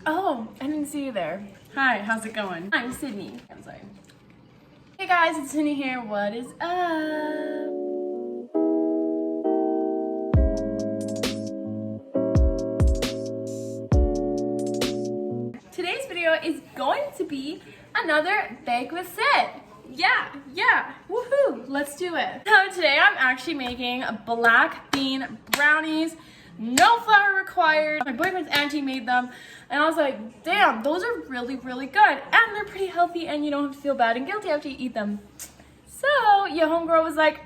Oh, I didn't see you there. Hi, how's it going? I'm Sydney. I'm sorry. Hey guys, it's Sydney here. What is up? Today's video is going to be another bake with Sid. Yeah, woohoo, let's do it. So today I'm actually making black bean brownies. No flour required. My boyfriend's auntie made them and I was like, damn, those are really, really good. And they're pretty healthy and you don't have to feel bad and guilty after you eat them. So your homegirl was like,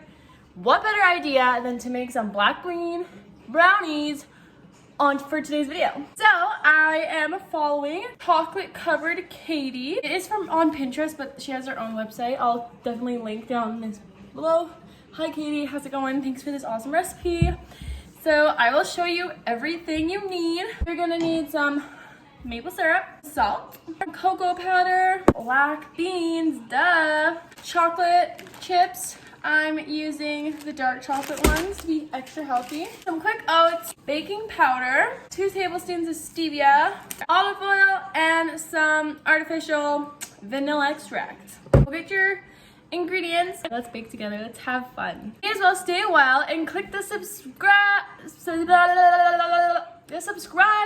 what better idea than to make some black bean brownies for today's video. So I am following Chocolate Covered Katie. It is from on Pinterest, but she has her own website. I'll definitely link down this below. Hi Katie, how's it going? Thanks for this awesome recipe. So I will show you everything you need. You're gonna need some maple syrup, salt, cocoa powder, black beans, duh, chocolate chips. I'm using the dark chocolate ones to be extra healthy. Some quick oats, baking powder, 2 tablespoons of stevia, olive oil, and some artificial vanilla extract. Go get your ingredients. Let's bake together. Let's have fun. May as well stay a while and click the subscribe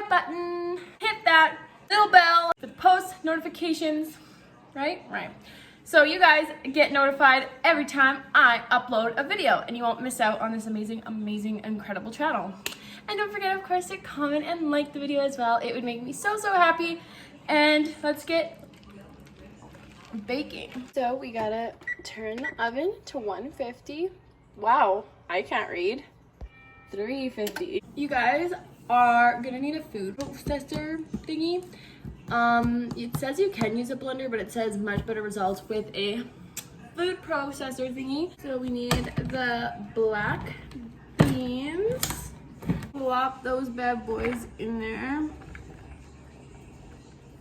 button. Hit that little bell for post notifications. Right? So you guys get notified every time I upload a video and you won't miss out on this amazing, incredible channel. And don't forget, of course, to comment and like the video as well. It would make me so happy. And let's get baking. So we gotta turn the oven to 150. Wow, I can't read. 350. You guys are gonna need a food processor thingy. It says you can use a blender, but it says much better results with a food processor thingy. So we need the black beans. Plop those bad boys in there.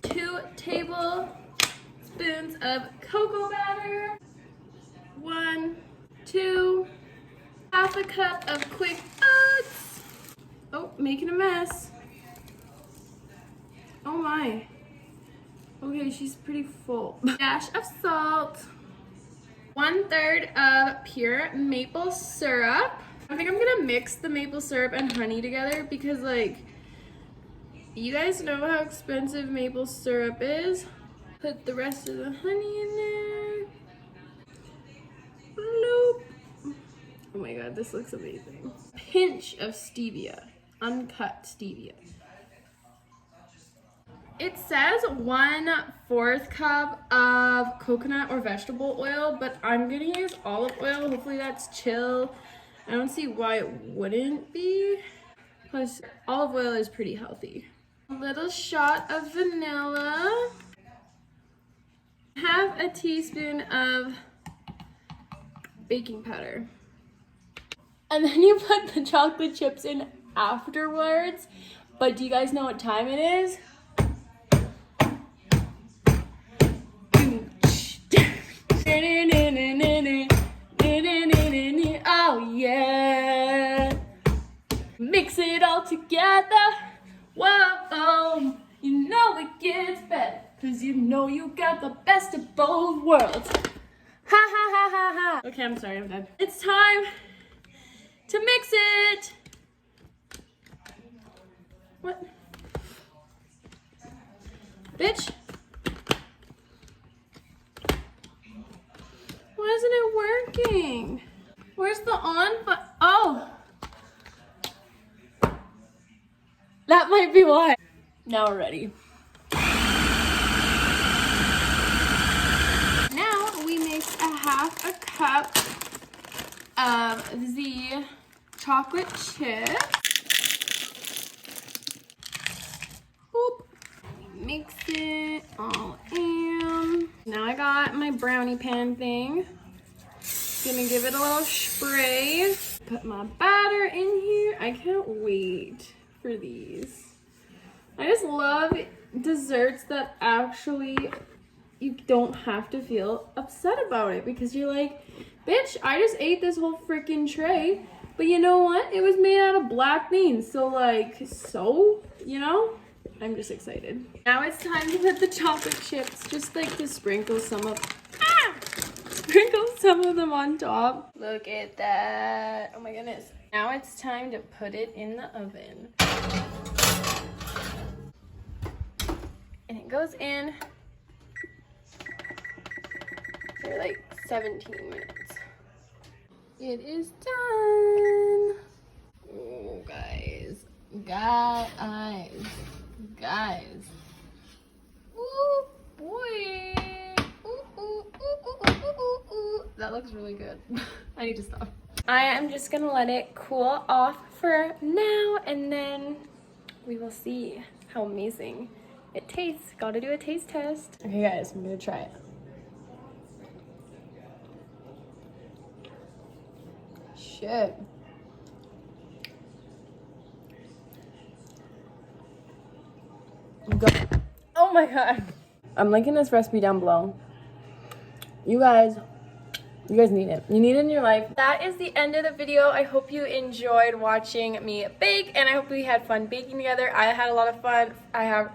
2 tablespoons of cocoa batter. 1, 2, half a cup of quick oats. Oh, making a mess. Oh my. Okay, she's pretty full. Dash of salt. 1/3 of pure maple syrup. I think I'm gonna mix the maple syrup and honey together because, like, you guys know how expensive maple syrup is. Put the rest of the honey in there. Bloop. Oh my god, this looks amazing. Pinch of stevia. Uncut stevia. It says 1/4 cup of coconut or vegetable oil, but I'm gonna use olive oil. Hopefully that's chill. I don't see why it wouldn't be. Plus, olive oil is pretty healthy. A little shot of vanilla. Half a teaspoon of baking powder. And then you put the chocolate chips in afterwards. But do you guys know what time it is? Oh yeah. Mix it all together. Whoa, you know it gets better. Cause you know you got the best of both worlds. Ha. Okay, I'm sorry, I'm done. It's time to mix it. What? Bitch. Why isn't it working? Where's the on button? Oh. That might be why. Now we're ready. Now we mix a half a cup of the chocolate chip. Boop. Mix it all in. Now I got my brownie pan thing. Gonna give it a little spray. Put my batter in here. I can't wait for these. I just love desserts that actually you don't have to feel upset about it because you're like, bitch, I just ate this whole freaking tray, but you know what? It was made out of black beans, so like, so, you know? I'm just excited. Now it's time to put the chocolate chips, just like to sprinkle some of them on top. Look at that. Oh my goodness. Now it's time to put it in the oven. And it goes in for like 17 minutes. It is done. Oh, guys. Guys. Ooh, boy. Ooh. That looks really good. I need to stop. I am just gonna let it cool off for now, and then we will see how amazing it tastes. Gotta do a taste test. Okay, guys, I'm gonna try it. Shit. Oh my god. I'm linking this recipe down below. You guys need it. You need it in your life. That is the end of the video. I hope you enjoyed watching me bake, and I hope we had fun baking together. I had a lot of fun. I have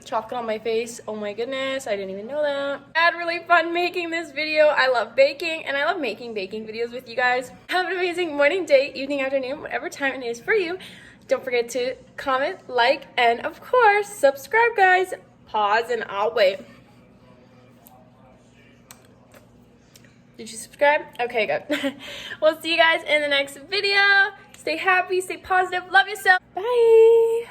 chocolate on my face. Oh my goodness, I didn't even know that. I had really fun making this video. I love baking, and I love making baking videos with you guys. Have an amazing morning, day, evening, afternoon, whatever time it is for you. Don't forget to comment, like, and of course, subscribe, guys. Pause and I'll wait. Did you subscribe? Okay, good. We'll see you guys in the next video. Stay happy, stay positive, love yourself. Bye.